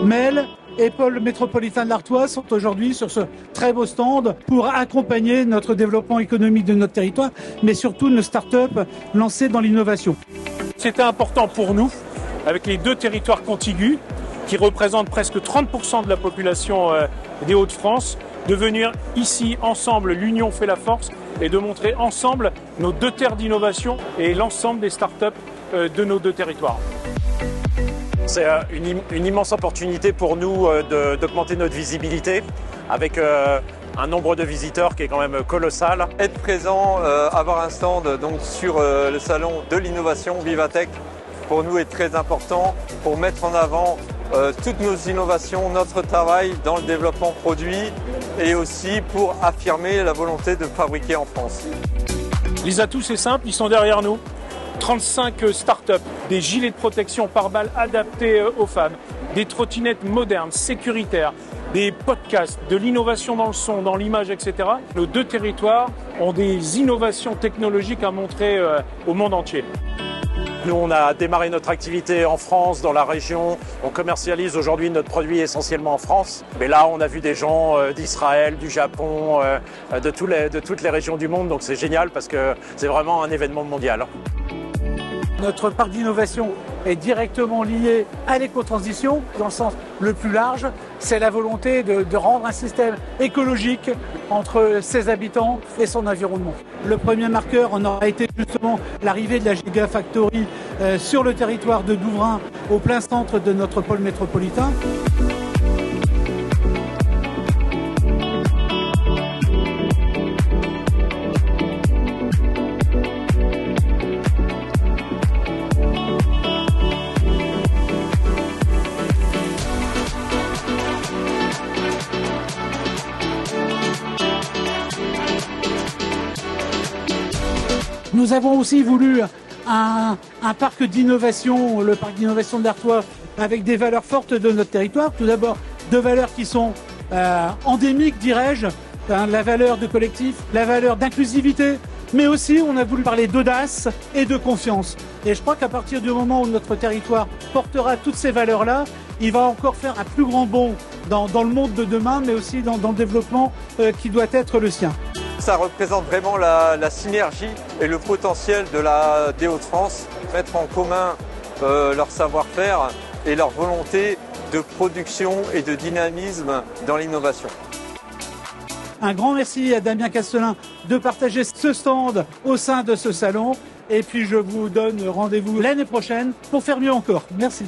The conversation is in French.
Mel et Pôle métropolitain de l'Artois sont aujourd'hui sur ce très beau stand pour accompagner notre développement économique de notre territoire, mais surtout nos start-up lancées dans l'innovation. C'était important pour nous, avec les deux territoires contigus, qui représentent presque 30% de la population des Hauts-de-France, de venir ici ensemble, l'union fait la force, et de montrer ensemble nos deux terres d'innovation et l'ensemble des start-up de nos deux territoires. C'est une immense opportunité pour nous d'augmenter notre visibilité avec un nombre de visiteurs qui est quand même colossal. Être présent, avoir un stand donc, sur le salon de l'innovation Vivatech, pour nous est très important pour mettre en avant toutes nos innovations, notre travail dans le développement produit et aussi pour affirmer la volonté de fabriquer en France. Les atouts, c'est simple, ils sont derrière nous. 35 startups, des gilets de protection pare-balles adaptés aux femmes, des trottinettes modernes, sécuritaires, des podcasts, de l'innovation dans le son, dans l'image, etc. Nos deux territoires ont des innovations technologiques à montrer au monde entier. Nous, on a démarré notre activité en France, dans la région. On commercialise aujourd'hui notre produit essentiellement en France. Mais là, on a vu des gens d'Israël, du Japon, de toutes les régions du monde. Donc c'est génial parce que c'est vraiment un événement mondial. Notre parc d'innovation est directement lié à l'éco-transition, dans le sens le plus large. C'est la volonté de rendre un système écologique entre ses habitants et son environnement. Le premier marqueur en aura été justement l'arrivée de la Gigafactory sur le territoire de Douvrin, au plein centre de notre pôle métropolitain. Nous avons aussi voulu un parc d'innovation, le parc d'innovation de l'Artois, avec des valeurs fortes de notre territoire. Tout d'abord, deux valeurs qui sont endémiques, dirais-je, la valeur de collectif, la valeur d'inclusivité, mais aussi on a voulu parler d'audace et de confiance. Et je crois qu'à partir du moment où notre territoire portera toutes ces valeurs-là, il va encore faire un plus grand bond dans le monde de demain, mais aussi dans le développement qui doit être le sien. Ça représente vraiment la synergie et le potentiel des Hauts-de-France, mettre en commun leur savoir-faire et leur volonté de production et de dynamisme dans l'innovation. Un grand merci à Damien Castelin de partager ce stand au sein de ce salon. Et puis je vous donne rendez-vous l'année prochaine pour faire mieux encore. Merci.